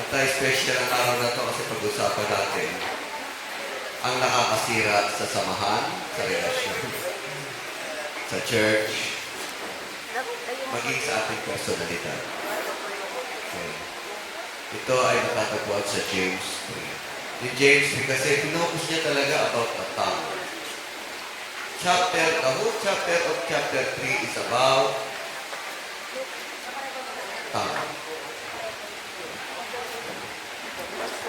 Special ang araw na ito kasi pag-usapan natin ang nakakasira sa samahan, sa relasyon, sa church, maging sa ating personalidad. Okay. Ito ay natatagpuan sa James 3. Yung James 3 kasi finokus niya talaga about the tongue. The whole chapter of chapter 3 is about tongue.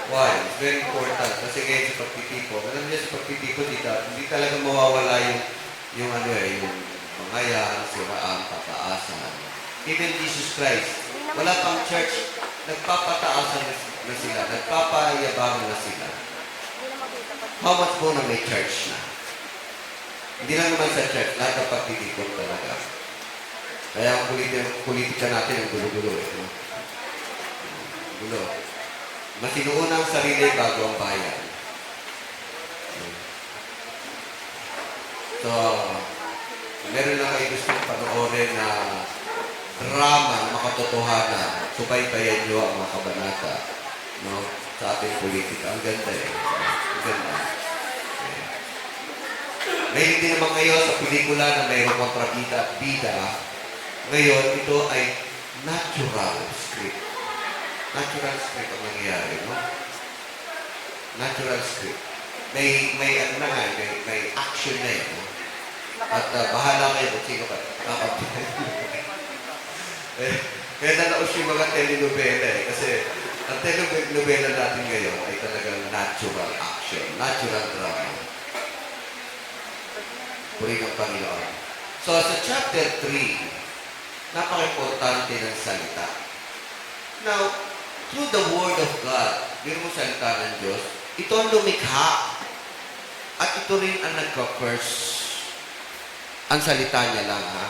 Why? It's very important. Kasi ngayon sa pagtitipon, alam niyo sa pagtitipon, hindi talaga mawawala yung mangayan, siraan, pataasan. Even Jesus Christ, wala pang church, nagpapataasan na sila, nagpapayabang na sila. How much more na may church na? Hindi lang naman sa church, lahat ng pagtitipon talaga. Kaya ang politika natin ang gulo-gulo. Gulo. Mas inuuna ang sarili bago ang bayan. So, meron na kayo gustong panoorin na drama na makatotohanan. Subaybayan nyo ang mga kabanata, no? Sa ating politika. Ang ganda eh. Ang ganda. Okay. May hindi naman kayo sa pelikula na mayroong kontrabida at bida. Ngayon, ito ay natural script. Natural script ang nangyayari, no? Natural script. May ano na nga, may action na yun, no? At bahala kayo kung sino ka. Kaya nalaos yung mga telenovela eh. Kasi ang telenovela natin ngayon ay talagang natural action, natural drama. Puri ng Panginoon. So sa chapter 3, napaka-importante ng salita. Now, through the Word of God, yun mo salita ng Diyos, ito ang lumikha. At ito rin ang nagka-curse. Ang salita niya lang, ha?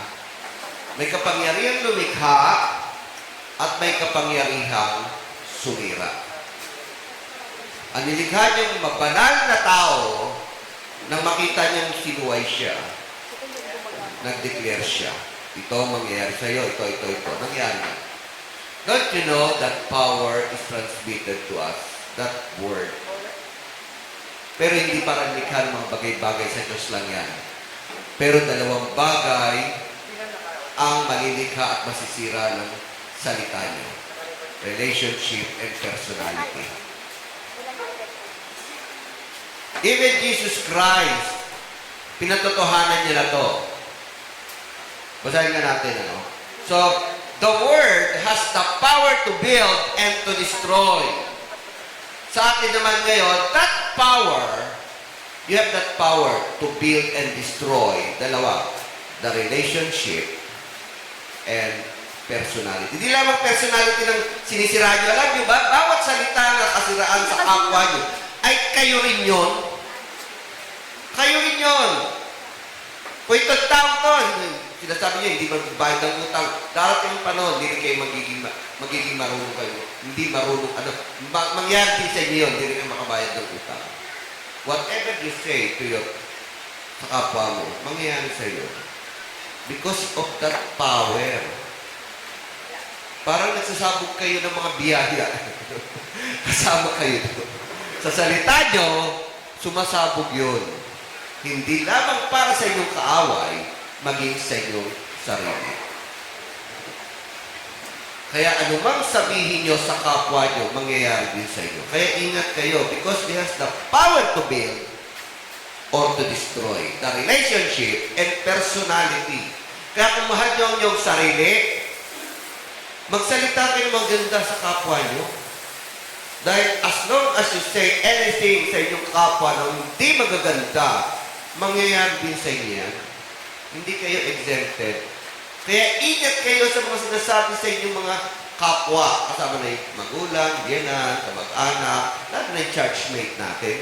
May kapangyarihang lumikha at may kapangyarihang sumira. Ang nilikha niyang mabanal na tao nang makita niyang sinuway siya, nag-declare siya. Ito mangyayari sa iyo, ito. Nangyari na. Don't you know that power is transmitted to us? That word. Pero hindi para likha ng mga bagay-bagay sa Diyos lang yan. Pero dalawang bagay ang malilikha at masisira ng salita niyo. Relationship and personality. Even Jesus Christ, pinatotohanan niya na to. Basahin nga natin, ano? So, the Word has the power to build and to destroy. Sa atin naman ngayon, that power, you have that power to build and destroy. Dalawa, the relationship and personality. Hindi lamang personality ng sinisira nyo. Alam nyo ba, bawat salita na kasiraan sa kapwa nyo, ay kayo rin yun. Kayo rin yun. Kung itong tao to, sinasabi niya, hindi magbayad ng utang. Darating yung panahon, hindi kayo magiging marunong kayo. Hindi marunong, mangyari din sa inyo yun, hindi kayo makabayad ng utang. Whatever you say to your sa kapwa mo, mangyayari sa iyo. Because of that power. Parang nagsasabog kayo ng mga biyaya. Kasama kayo doon. Sa salita nyo, sumasabog yun. Hindi lamang para sa inyong kaaway, maging sa inyong sarili. Kaya anumang sabihin nyo sa kapwa nyo, mangyayari din sa inyo. Kaya ingat kayo because He has the power to build or to destroy the relationship and personality. Kaya kung mahal nyo ang inyong sarili, magsalita kayo maganda sa kapwa nyo. Dahil as long as you say anything sa inyong kapwa na hindi magaganda, mangyayari din sa inyo yan. Hindi kayo exempted. Kaya ingat kayo sa mga sinasabi sa inyong mga kapwa. Kasama na yung magulang, biyenan, kamag-anak, lahat na yung churchmate natin.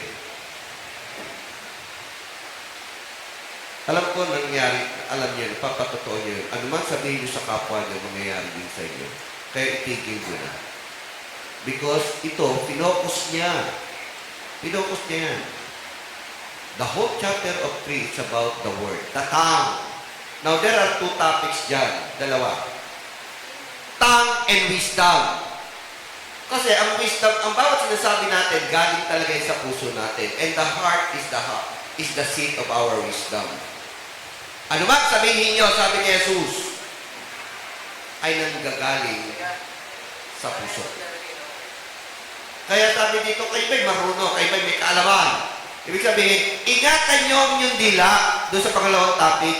Alam ko nangyari, alam niyo, papatotoo niyo, ano man sabihin niyo sa kapwa niyo, mangyayari din sa inyo. Kaya itigil niyo na. Because ito, finokus niya. Finokus niya yan. The whole chapter of 3 is about the word, the tongue. Now, there are two topics dyan. Dalawa. Tongue and wisdom. Kasi ang wisdom, ang bawat sinasabi natin, galing talaga yun sa puso natin. And the heart is the seat of our wisdom. Ano man sabihin nyo, sabi ni Jesus, ay nanggagaling sa puso. Kaya sabi dito, kayo ba'y marunong, kayo ba'y may kaalaman. Ibig sabihin, ingatan nyo ang inyong dila doon sa pangalawang topic.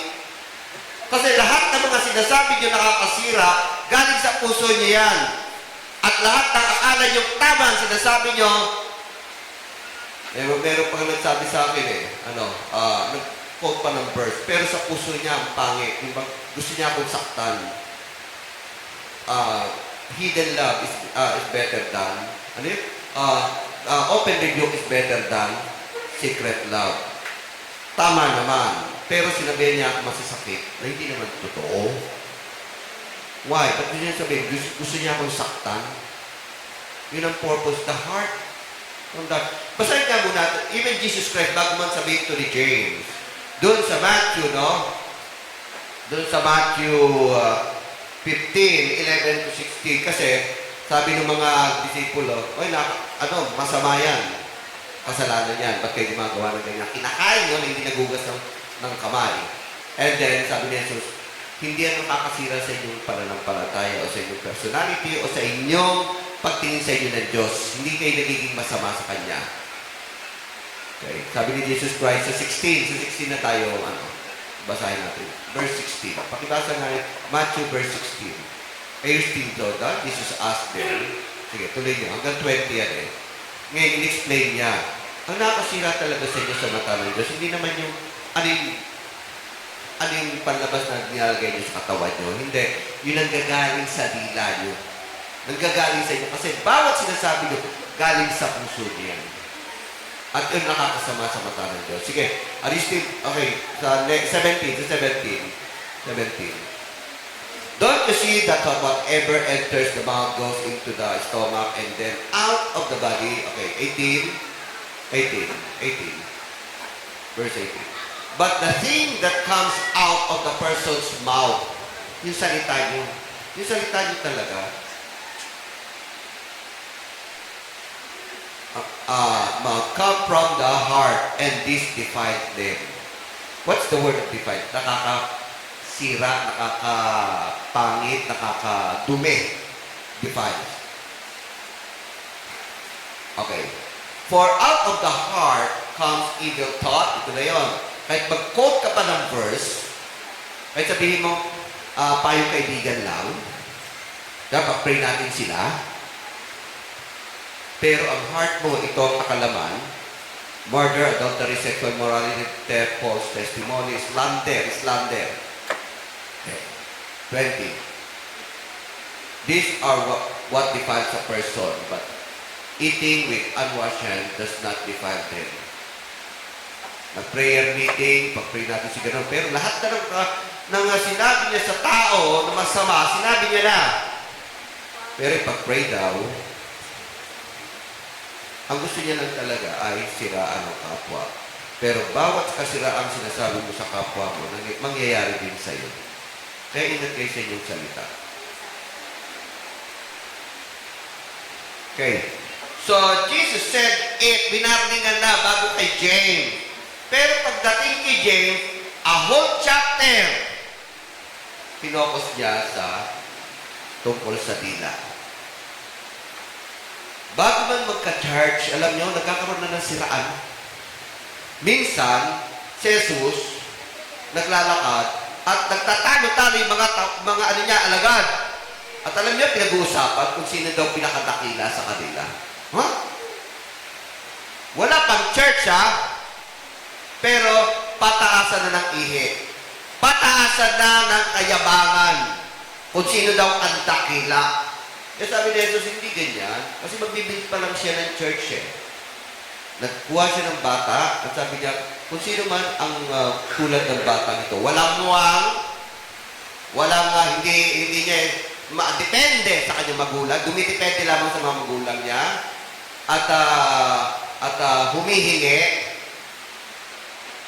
Kasi lahat ng mga sinasabi nyo nakakasira, galing sa puso nyo yan. At lahat ng akala nyo tama ang sinasabi nyo, meron pang nagsabi sa akin nag-quote pa ng verse, pero sa puso niya ang pangit. Gusto niya akong saktan. Hidden love is better than, open rebuke is better than secret love. Tama naman. Pero sinabihan niya ako masasakit na hindi naman totoo. Why? Ba't niya sabihin? Gusto niya akong saktan? Yun ang purpose. The heart. Basahin ka muna. Even Jesus Christ, bago man sabihin ito ni James, doon sa Matthew, no? Doon sa Matthew 15, 11 to 16, kasi sabi ng mga disipulo, masama yan. Kasalanan yan. Ba't kayo gumagawa ng ganyan? Kinakain yun, hindi nagugas ng kamay. And then, sabi ni Jesus, hindi yan nakakasira sa inyong pananampalataya o sa inyong personality o sa inyong pagtingin sa inyo ng Diyos. Hindi kayo nagiging masama sa Kanya. Okay. Sabi ni Jesus Christ sa 16 na tayo, basahin natin. Verse 16. Pakibasa nga Matthew verse 16. Are you still Jordan? Jesus asked them. Sige, tuloy niyo. Hanggang 20 yan eh. Ngayon, in-explain niya. Ang nakasira talaga sa inyo sa mata ng Diyos, hindi naman yung yung panlabas na nilalagay niyo sa katawan niyo. Hindi. Yun ang gagaling sa dila niyo. Nanggagaling sa inyo. Kasi bawat sinasabi niyo, galing sa puso niyo. At yun nakakasama sa mata ng Diyos. Sige. Okay. Sa 17. Don't you see that whatever enters the mouth goes into the stomach and then out of the body? Okay. 18. Verse 18. But the thing that comes out of the person's mouth, yung salita nyo talaga, come from the heart, and this defiles them. What's the word of defile? Nakakasira, nakakapangit, nakakadumi. Defiles. Okay. For out of the heart comes evil thought. Ito na yun. Kahit mag-quote ka pa ng verse, kahit sabihin mo, payong kaibigan lang, dapat pray natin sila. Pero ang heart mo, ito ang nakalaman, murder, adultery, sexual morality, theft, false testimony, slander. Okay. 20. These are what defiles a person, but eating with unwashed hands does not defile them. Nag-prayer meeting, pag-pray natin si ganun. Pero lahat na ng sinabi niya sa tao na masama, sinabi niya na. Pero pag-pray daw, ang gusto niya lang talaga ay siraan ng kapwa. Pero bawat kasiraan sinasabi mo sa kapwa mo, mangyayari din sa iyo. Kaya ingat kayo sa inyong salita. Okay. So, Jesus said it, binarningan na bago kay James. Pero pagdating kay James, a whole chapter, pinokos niya sa tungkol sa dila. Bago man magka-church, alam niyo, nagkakaroon na ng siraan. Minsan, si Jesus, naglalakad, at nagtatalo-talo yung mga alagad. At alam niyo, pinag-uusapan kung sino daw pinakadakila sa kanila. Huh? Wala pang church, ha? Pero pataasan na ng ihi. Pataasan na ng kayabangan. Kung sino daw ang dakila. Kaya sabi ni Jesus, hindi ganyan. Kasi magbibig pa lang siya ng church eh. Nagkuha siya ng bata. At sabi niya, kung sino man ang tulad ng bata nito, walang muwang, hindi niya, depende sa kanyang magulang. Dumidepende lamang sa mga magulang niya. At humihingi.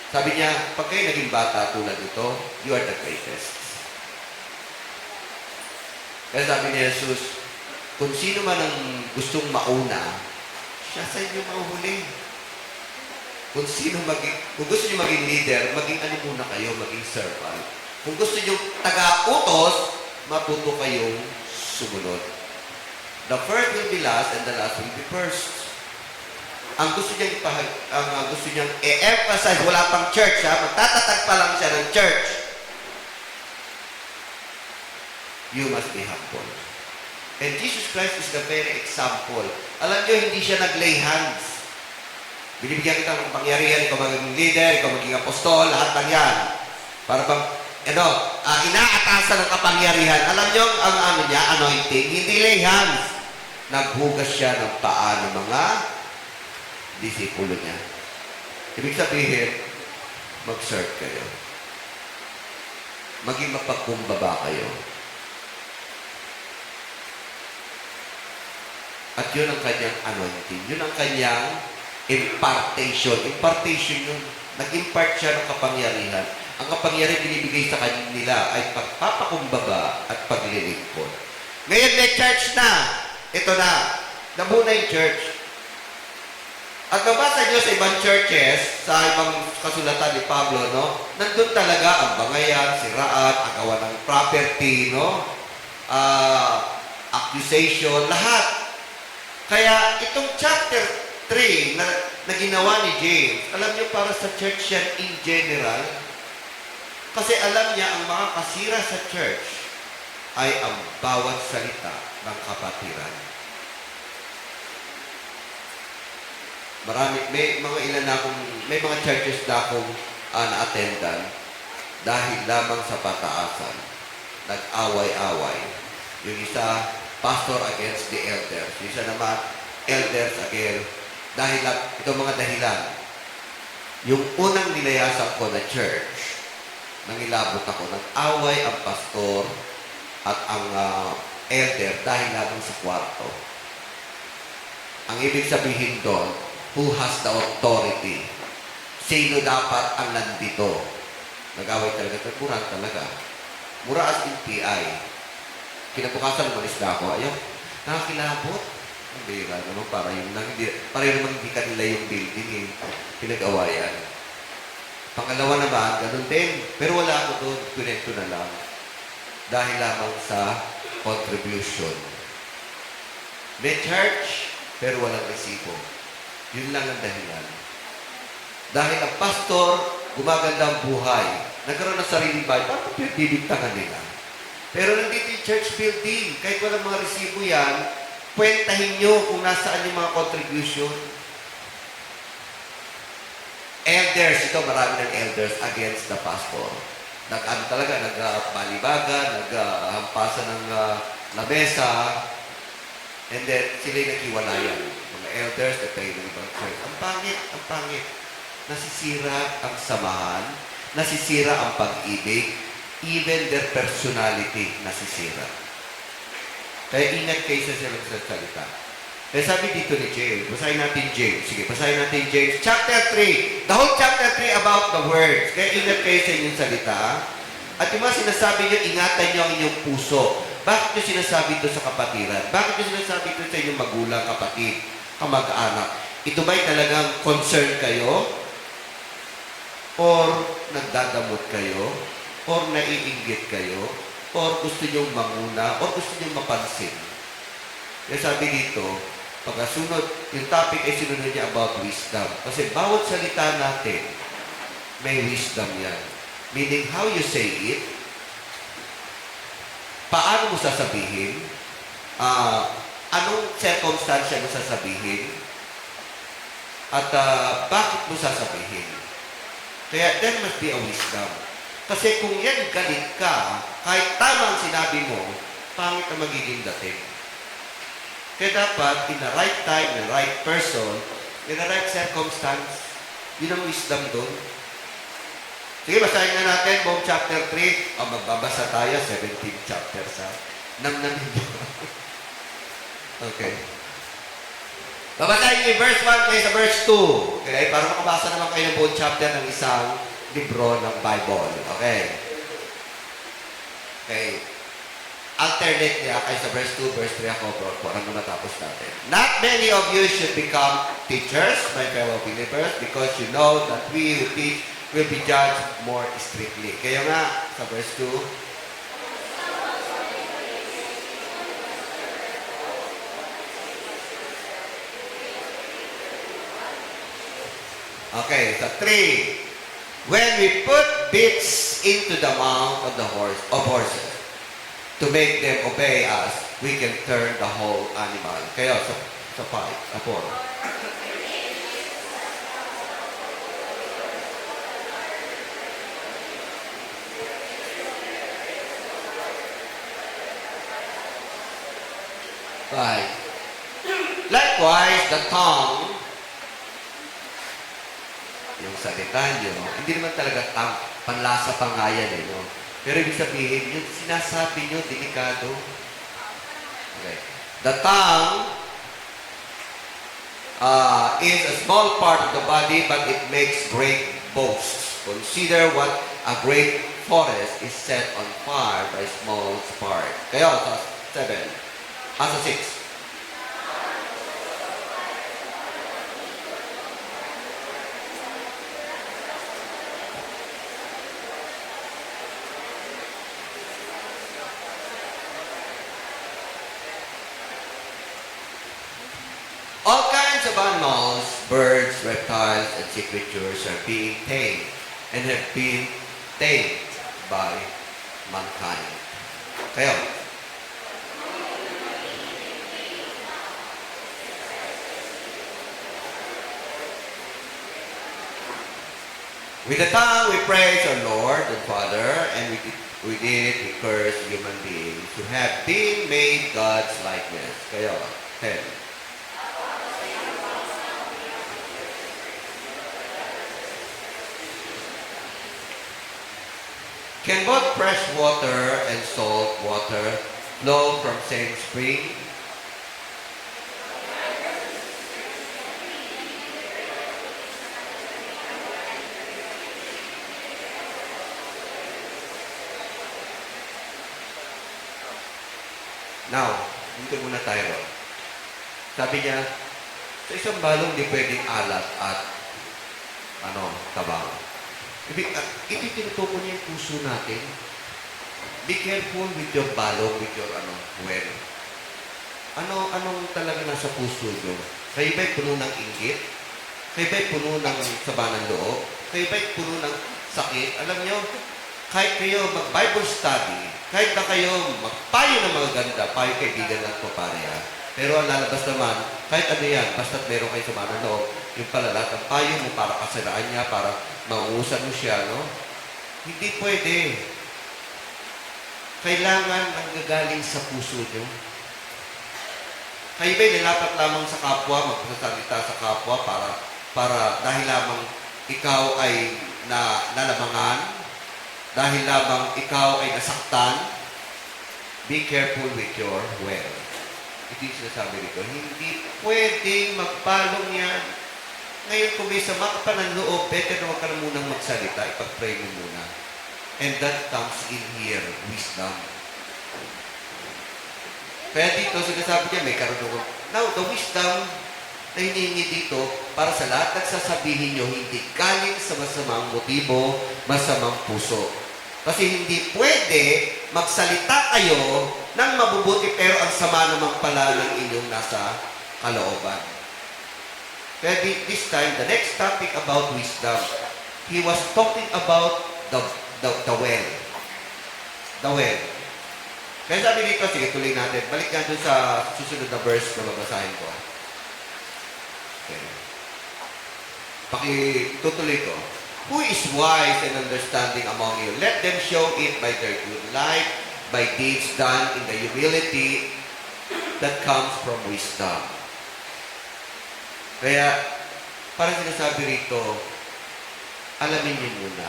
Sabi niya, pag kayo naging bata tulad ito, you are the greatest. Kaya sabi ni Jesus, kung sino man ang gustong mauna, siya sa inyo mauhuli. Kung gusto niyo maging leader, maging ano muna kayo, maging servant. Kung gusto niyo taga-utos, matuto kayong sumunod. The first will be last and the last will be first. Ang gusto niyang i-emphasize, wala pang church, ha? Magtatatag pa lang siya ng church. You must be humble. And Jesus Christ is the very example. Alam niyo, hindi siya nag-lay hands. Binibigyan kita ng pangyarihan, ikaw maging leader, ikaw maging apostol, lahat ng yan. Para bang, inaatasan ng kapangyarihan. Alam niyo, ang niya, anointing, hindi lay hands. Naghugas siya ng paa ng mga disipulo niya. Ibig sabihin, mag-serve kayo. Maging mapagkumbaba kayo. At yun ang kanyang anointing. Yun ang kanyang impartation. Impartation yun. Nag-impart siya ng kapangyarihan. Ang kapangyarihan binibigay sa kanila ay pagpapakumbaba at paglilingkod. Ngayon may church na. Ito na. Nabuna yung church. At mabasa nyo sa ibang churches, sa ibang kasulatan ni Pablo, no? Nandun talaga ang bangayan, siraan, agawan ng property, no? Accusation, lahat. Kaya itong chapter 3 na ginawa ni James, alam niyo para sa church yan in general, kasi alam niya ang mga kasira sa church ay ang bawat salita ng kapatiran. May mga churches na akong na-attendan dahil lamang sa pataasan, nag-away-away. Yung isa, pastor against the elders. Yung isa naman, elders against, dahil lang, itong mga dahilan. Yung unang nilayasan ko na church, nangilabot ako, nag-away ang pastor at ang elder dahil lamang sa kwarto. Ang ibig sabihin doon, who has the authority? Sino dapat ang nandito? Nag-away talaga. Mura talaga. Mura as in PI. Kinabukasan, umalis na ako. Ayaw, nakakilabot. Ang bira naman, para yung hindi kanila yung building eh. Pinag-awayan. Pangalawa naman, ganun din. Pero wala ako doon. Pinento na lang. Dahil lamang sa contribution. May church, pero walang resibo. Yun lang ang dahilan. Dahil ang pastor, gumaganda ang buhay. Nagkaroon ng sariling bahay, parang pinibigtangan nila. Pero nandito yung church building. Kahit walang mga resibo yan, kwentahin nyo kung nasaan yung mga contribution. Elders, ito marami ng elders against the pastor. Nagbalibagan, naghampasan ng lamesa, and then sila'y naghiwalayan. Mga elders, nagtayo ng ibang church. Ang pangit. Nasisira ang samahan, nasisira ang pag-ibig, even their personality nasisira. Kaya ingat kayo sa silang salita. Kaya sabi dito ni James, basahin natin James. Sige, basahin natin James. Chapter 3. The whole chapter 3 about the words. Kaya ingat kayo sa inyong salita. At yung mga sinasabi nyo, ingatan nyo ang inyong puso. Bakit nyo sinasabi ito sa kapatiran? Bakit nyo sinasabi ito sa inyong magulang, kapatid, kamag-anak? Ito ba'y talagang concern kayo? Or nagdadamot kayo? Or naiinggit kayo? Or gusto nyong manguna? Or gusto nyong mapansin? Kaya sabi dito, pagkasunod, yung topic ay sinunod niya about wisdom. Kasi bawat salita natin, may wisdom yan. Meaning, how you say it, paano mo sasabihin, anong circumstance mo sasabihin, at bakit mo sasabihin. Kaya there must be a wisdom. Kasi kung yan galit ka, kahit tama ang sinabi mo, pangit ang magiging dating. Kaya dapat, in the right time, in the right person, in the right circumstance, yun ang wisdom doon. Sige, basahin na natin buong chapter 3. Magbabasa tayo, 17 chapters, ha? Namnamin mo. Okay. Babasahin niyo yung verse 1 kayo sa verse 2. Okay? Para makabasa naman kayo ng buong chapter ng isang libro ng Bible. Okay? Okay. alternate niya kay sa verse 2, verse 3 ako, bro. Parang muna tapos natin. Not many of you should become teachers, my fellow believers, because you know that we who teach will be judged more strictly. Kaya nga, sa verse 2, okay, sa 3, when we put bits into the mouth of horses to make them obey us, we can turn the whole animal. Kaya sa 5, 4. Right. Likewise, the tongue, yung salita nyo, hindi naman talaga panlasa pa nga yan eh, no? Pero ibig sabihin, yung sinasabi nyo, delikado. Okay. The tongue is a small part of the body, but it makes great boasts. Consider what a great forest is set on fire by a small spark. Kaya, sa 7. Sa 6. All kinds of animals, birds, reptiles, and sea creatures are being tamed and have been tamed by mankind. Kaya, with the tongue we praise our Lord and Father, and we curse human beings who have been made God's likeness. Kaya, 10. Can both fresh water and salt water flow from same spring? Now, dito muna tayo. Sabi niya, sa isang balong di pwedeng alat at tabang. Ito tinutukoy niya yung puso natin. Be careful with your balong, with your well. Anong talaga nasa puso nyo? Kayo ba'y puno ng inggit? Kayo ba'y puno ng sama ng loob? Kayo ba'y puno ng sakit? Alam nyo, kahit kayo mag-Bible study, kahit na kayo magpayo ng mga ganda, payo kaibigan ng papareha. Pero ang lalabas naman, kahit ano yan, basta't meron kayo sama ng loob, yung pala lahat ng payo mo para kasalaan niya, para mauusan mo siya, no? Hindi pwede. Kailangan ang gagaling sa puso nyo. Kayo ba'y nilapat lamang sa kapwa, magsasalita sa kapwa para dahil lamang ikaw ay nalamangan, dahil lamang ikaw ay nasaktan? Be careful with your well. Ito yung sinasabi rito. Hindi pwedeng magpalong yan. Ngayon, kung may sama ka pa ng loob, better na huwag ka na munang magsalita, ipag-pray mo muna. And that comes in here, wisdom. Kaya dito, sinasabi niya, may karunungan. Now, the wisdom na hinihingi dito, para sa lahat nagsasabihin nyo, hindi galing sa masamang motibo, masamang puso. Kasi hindi pwede magsalita kayo ng mabubuti, pero ang sama naman pala ng inyong nasa kalooban. Kaya this time, the next topic about wisdom, he was talking about the well. The well. Kaya sabi dito, sige, tuloy natin. Balik nga dun sa susunod na verse na babasahin ko. Okay. Pakitutuloy ko. Who is wise and understanding among you? Let them show it by their good life, by deeds done in the humility that comes from wisdom. Kaya, parang sinasabi rito, alamin niyo muna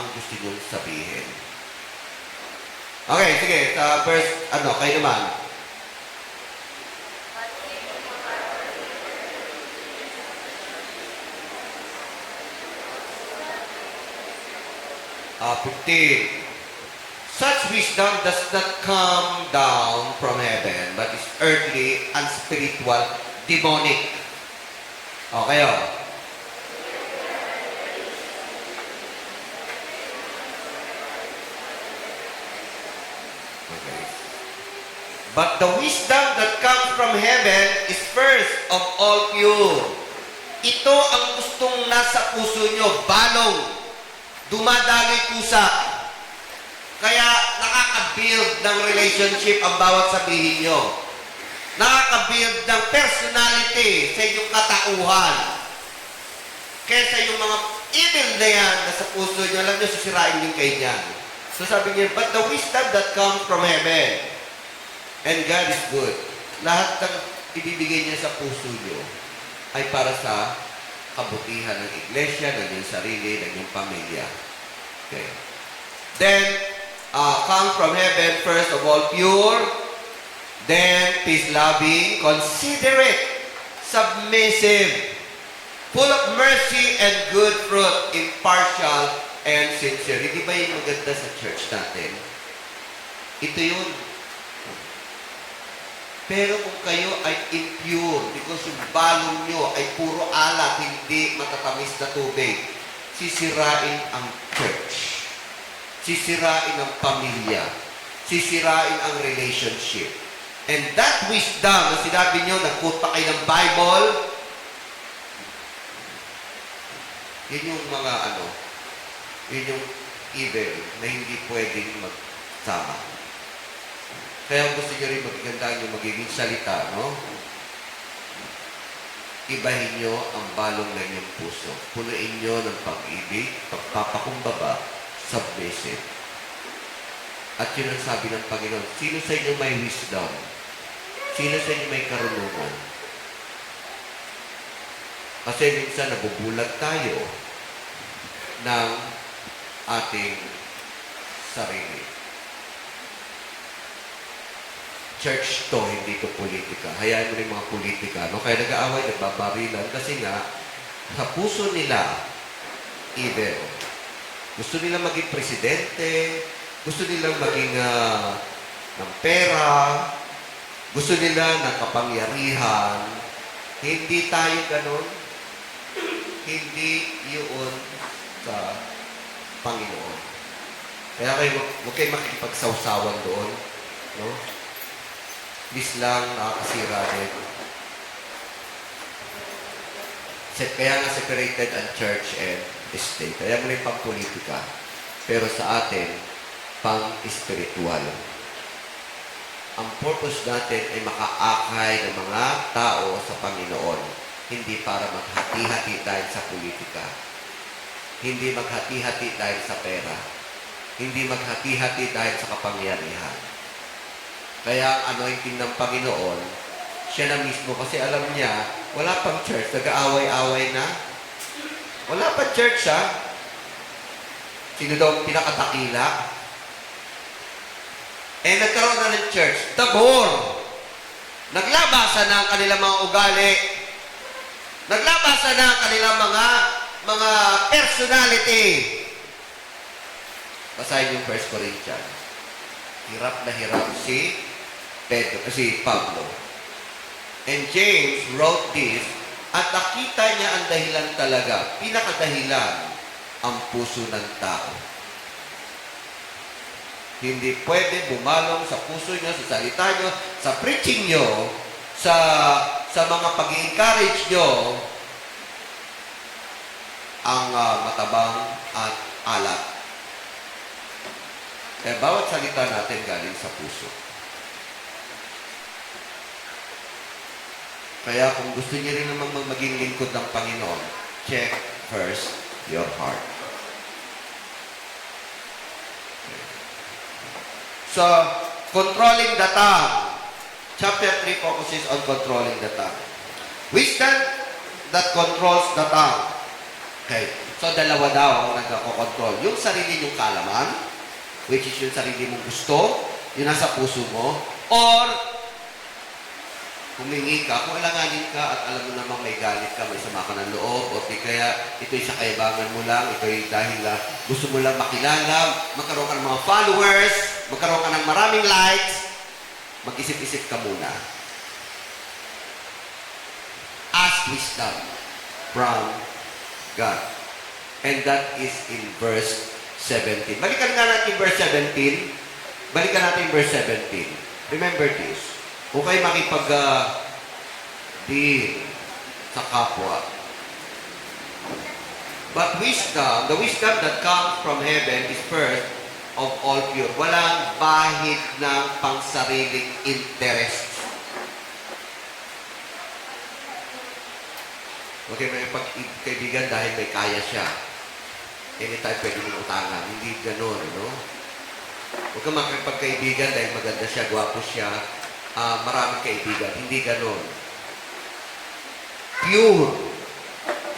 ang gusto niyo sabihin. Okay, sige. Sa verse, kayo naman. Such wisdom does not come down from heaven, but is earthly, unspiritual, demonic. Okay, oh. Okay. But the wisdom that comes from heaven is first of all pure. Ito ang gustong nasa puso nyo, balong, dumadaloy pusa. Kaya nakaka-build ng relationship ang bawat sabihin nyo. Nakaka-build ng personality sa inyong katauhan. Kesa yung mga evil na yan na sa puso nyo, alam nyo, sisirain din kayo niyan. So sabi niya, but the wisdom that comes from heaven, and God is good. Lahat ng ibibigay niya sa puso nyo ay para sa kabutihan ng iglesia, ng inyong sarili, ng inyong pamilya. Okay. Then, comes from heaven, first of all, pure, then peace-loving, considerate, submissive, full of mercy and good fruit, impartial and sincere. Hindi ba yung maganda sa church natin? Ito yun. Pero kung kayo ay impure, because yung balong nyo ay puro alat, hindi matatamis na tubig, sisirain ang church. Sisirain ang pamilya. Sisirain ang relationship. And that wisdom, na sinabi nyo, nag-quote pa kayo ng Bible, yun yung mga yun yung evil na hindi pwedeng magsama. Kaya gusto nyo rin magigandaan yung magiging salita, no? Ibahin nyo ang balong ng inyong puso. Punuin nyo ng pag-ibig, pagpapakumbaba, submissive. At yun ang sabi ng Panginoon, sino sa inyo may wisdom? Sino sa inyo may karunungan? Kasi minsan nabubulag tayo ng ating sarili. Church to, hindi to politika. Hayaan mo rin mga politika. No? Kaya nag-aaway, nagbabarilan kasi nga, sa puso nila, evil. Gusto nila maging presidente, gusto nila maging ng pera, gusto nila ng kapangyarihan. Hindi tayo ganun. Hindi yun sa Panginoon. Kaya huwag kayo makikipagsawsawan doon. No? Bis lang nakakasira din. Kaya nga separated ang church and state. Kaya mo rin pang politika. Pero sa atin, pang spiritual. Ang purpose natin ay makaakay ng mga tao sa Panginoon. Hindi para maghati-hati dahil sa politika. Hindi maghati-hati dahil sa pera. Hindi maghati-hati dahil sa kapangyarihan. Kaya ang anointing ng Panginoon, siya na mismo, kasi alam niya, wala pang church, nag-aaway-away na. Wala pang church, ha? Sino daw ang pinakatakila? Nagkaroon na ng church, tabor. Naglabasan na ang kanilang mga ugali. Naglabasan na ang kanilang mga personality. Basahin yung 1 Corinthians. Hirap na hirap si Pablo. And James wrote this, at nakita niya ang dahilan talaga, pinakadahilan, ang puso ng tao. Hindi pwede bumalong sa puso niyo, sa salita niyo, sa preaching niyo, sa mga pag-encourage niyo, ang matabang at alat. Kaya bawat salita natin galing sa puso. Kaya kung gusto niyo rin naman maging lingkod ng Panginoon, check first your heart. So, controlling the tongue. Chapter 3 focuses on controlling the tongue. Wisdom that controls the tongue. Okay. So, dalawa daw ang nagko-control. Yung sarili yung kalaman, which is yung sarili mong gusto, yung nasa puso mo, or humingi ka, kung alanganin ka at alam mo namang may galit ka, may sama ka ng loob, o di kaya ito'y sa kayabangan mo lang, ito'y dahil gusto mo lang makilala, magkaroon ka ng mga followers, magkaroon ka ng maraming likes, mag-isip-isip ka muna. Ask wisdom from God. And that is in verse 17. Balikan nga natin verse 17. Balikan natin verse 17. Remember this. Kung kayo makipag-deal sa kapwa. But wisdom, the wisdom that comes from heaven is first of all pure. Walang bahid ng pangsariling interest. Okay, may pagkaibigan dahil may kaya siya. Anytime pwede mong utangan. Hindi ganun, no? Huwag kang makipagkaibigan dahil maganda siya, gwapo siya, maraming kaibigan. Hindi ganun. Pure.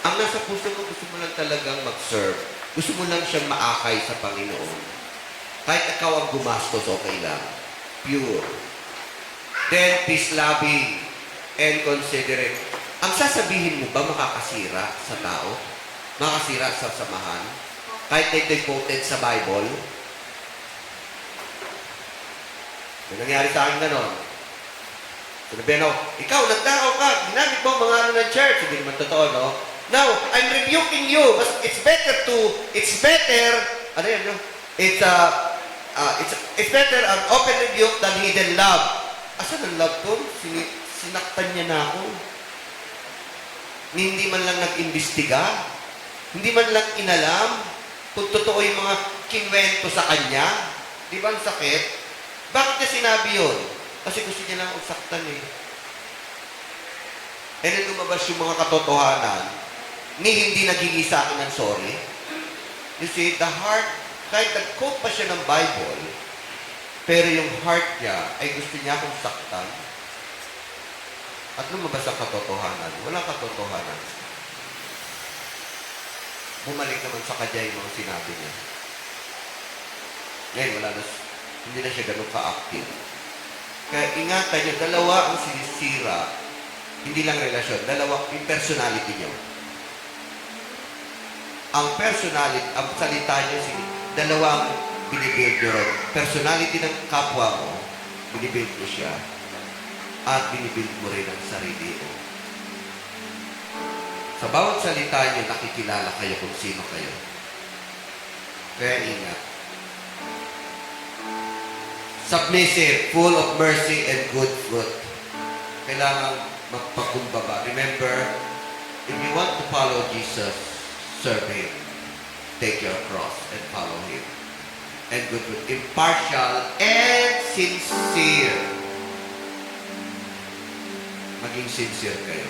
Ang nasa puso mo, gusto mo lang talagang mag-serve. Gusto mo lang siyang maakay sa Panginoon. Kahit ikaw ang gumastos, okay lang. Pure. Then, peace-loving and considerate. Ang sasabihin mo ba makakasira sa tao? Makakasira sa samahan? Kahit na ito'y quoted sa Bible? May nangyari sa akin ganon. Sinabihan ako, ikaw, nagdakaw ka, ginamit mo mga ano ng church. Hindi naman totoo, no? Now, I'm rebuking you. But it's better, ano yan, no? It's better an open rebuke than hidden love. Asan ang love ko? Sinaktan niya na ako. Hindi man lang nag-imbestiga. Hindi man lang inalam kung totoo yung mga kinwento sa kanya. Di ba ang sakit? Bakit niya sinabi yun? Kasi gusto niya lang usaktan eh. And then lumabas yung mga katotohanan ni hindi nagiging sa akin ng sorry. You see, the heart, kahit nag-quote pa siya ng Bible, pero yung heart niya ay gusto niya akong saktan. At lumabas ang katotohanan. Walang katotohanan. Bumalik naman sa kanya yung mga sinabi niya. Ngayon, hindi na siya ganun ka-active. Kaya ingatan niyo, dalawa ang sinisira, hindi lang relasyon, dalawa yung personality niyo. Ang personality, ang salita niyo, dalawang binibuild niyo rin. Personality ng kapwa mo, binibuild mo siya, at binibuild mo rin ang sarili mo. Sa bawat salita niyo, nakikilala kayo kung sino kayo. Kaya ingat. Submissive, full of mercy and good fruit. Kailangan magpakumbaba. Remember, if you want to follow Jesus, serve Him. Take your cross and follow Him. And good fruit. Impartial and sincere. Maging sincere kayo.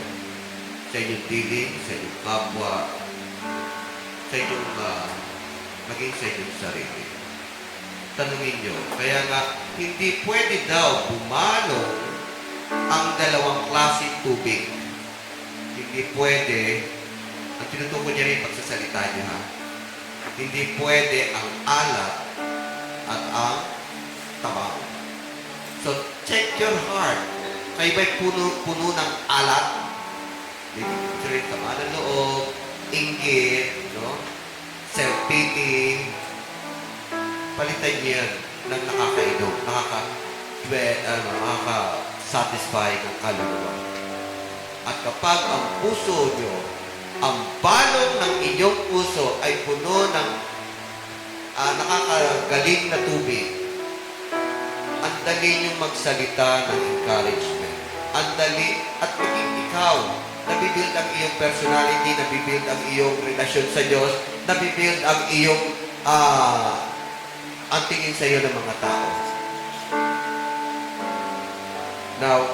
Sa inyong dealing, sa inyong kapwa, sa inyong, maging sa inyong sarili. Tanungin nyo, kaya nga, hindi pwede daw bumanong ang dalawang klaseng tubig. Hindi pwede, ang tinutukoy niya rin pagsasalita niya, ha? Hindi pwede ang alat at ang tabang. So, check your heart. Kayo ba'y puno ng alat? Hindi sama ng loob, inggit, no? Self-pity. Palitan niyo yan ng nakakainom, nakaka-satisfy ng kaluluwa. At kapag ang puso nyo, ang balong ng inyong puso ay puno ng nakakagaling na tubig, ang dali niyong magsalita ng encouragement. Ang dali, at maging ikaw, nabibuild ang iyong personality, nabibuild ang iyong relasyon sa Diyos, nabibuild ang iyong ang tingin sa iyo ng mga tao. Now,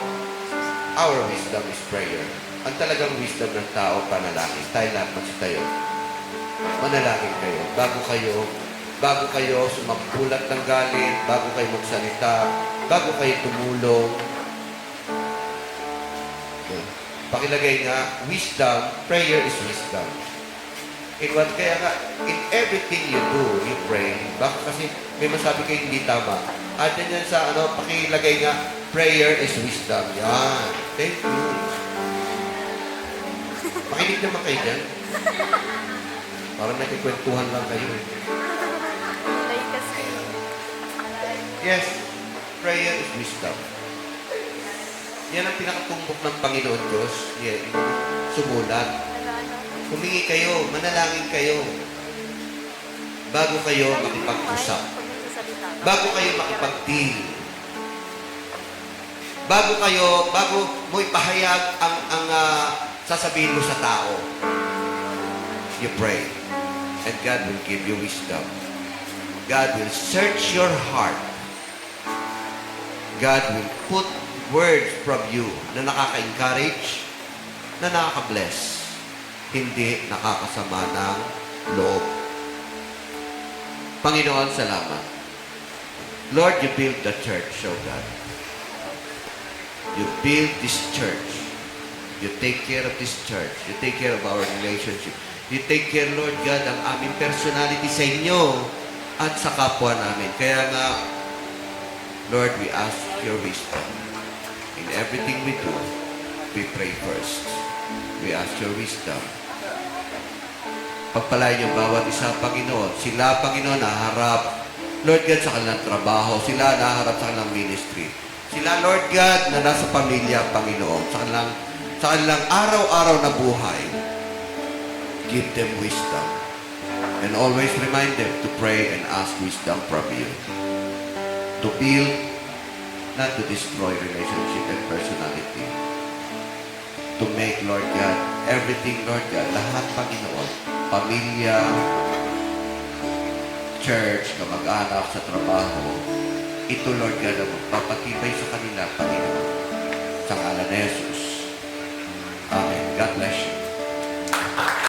our wisdom is prayer. Ang talagang wisdom ng tao, panalangin. Tayo lahat magsitayo. Manalangin kayo. Bago kayo sumampulat ng galit, bago kayo magsalita, bago kayo tumulong. Pakilagay nga, wisdom, prayer is wisdom. Kaya nga, in everything you do, you pray. Baka kasi may masabi kayo hindi tama. At yan sa pakilagay nga, prayer is wisdom. Yan. Thank you. Makinig naman kayo dyan. Parang nagkikwentuhan lang kayo. Yes, prayer is wisdom. Yan ang pinakatumbok ng Panginoon Diyos. Yan, sumulat. Humingi kayo, manalangin kayo. Bago kayo makipag-usap. Bago kayo makipag-deal. Bago mo ipahayag ang sasabihin mo sa tao. You pray. And God will give you wisdom. God will search your heart. God will put words from you na nakaka-encourage, na nakaka-bless, hindi nakakasama ng loob. Panginoon, salamat. Lord, you build the church, oh God. You build this church. You take care of this church. You take care of our relationship. You take care, Lord God, ang aming personality sa inyo at sa kapwa namin. Kaya nga, Lord, we ask your wisdom. In everything we do, we pray first. We ask your wisdom. Pagpalain niyo bawat isa, Panginoon. Sila, Panginoon, naharap, Lord God, sa kanilang trabaho. Sila naharap sa kanilang ministry. Sila, Lord God, na nasa pamilya, Panginoon. Sa kanilang araw-araw na buhay. Give them wisdom. And always remind them to pray and ask wisdom from you. To build, not to destroy relationship and personality. To make, Lord God, everything, Lord God, lahat, Panginoon, pamilya, church, kamag-anak, sa trabaho, ito, Lord God, ang magpapatibay sa kanila, Panginoon. Sa ngalan ni Jesus. Amen. God bless you.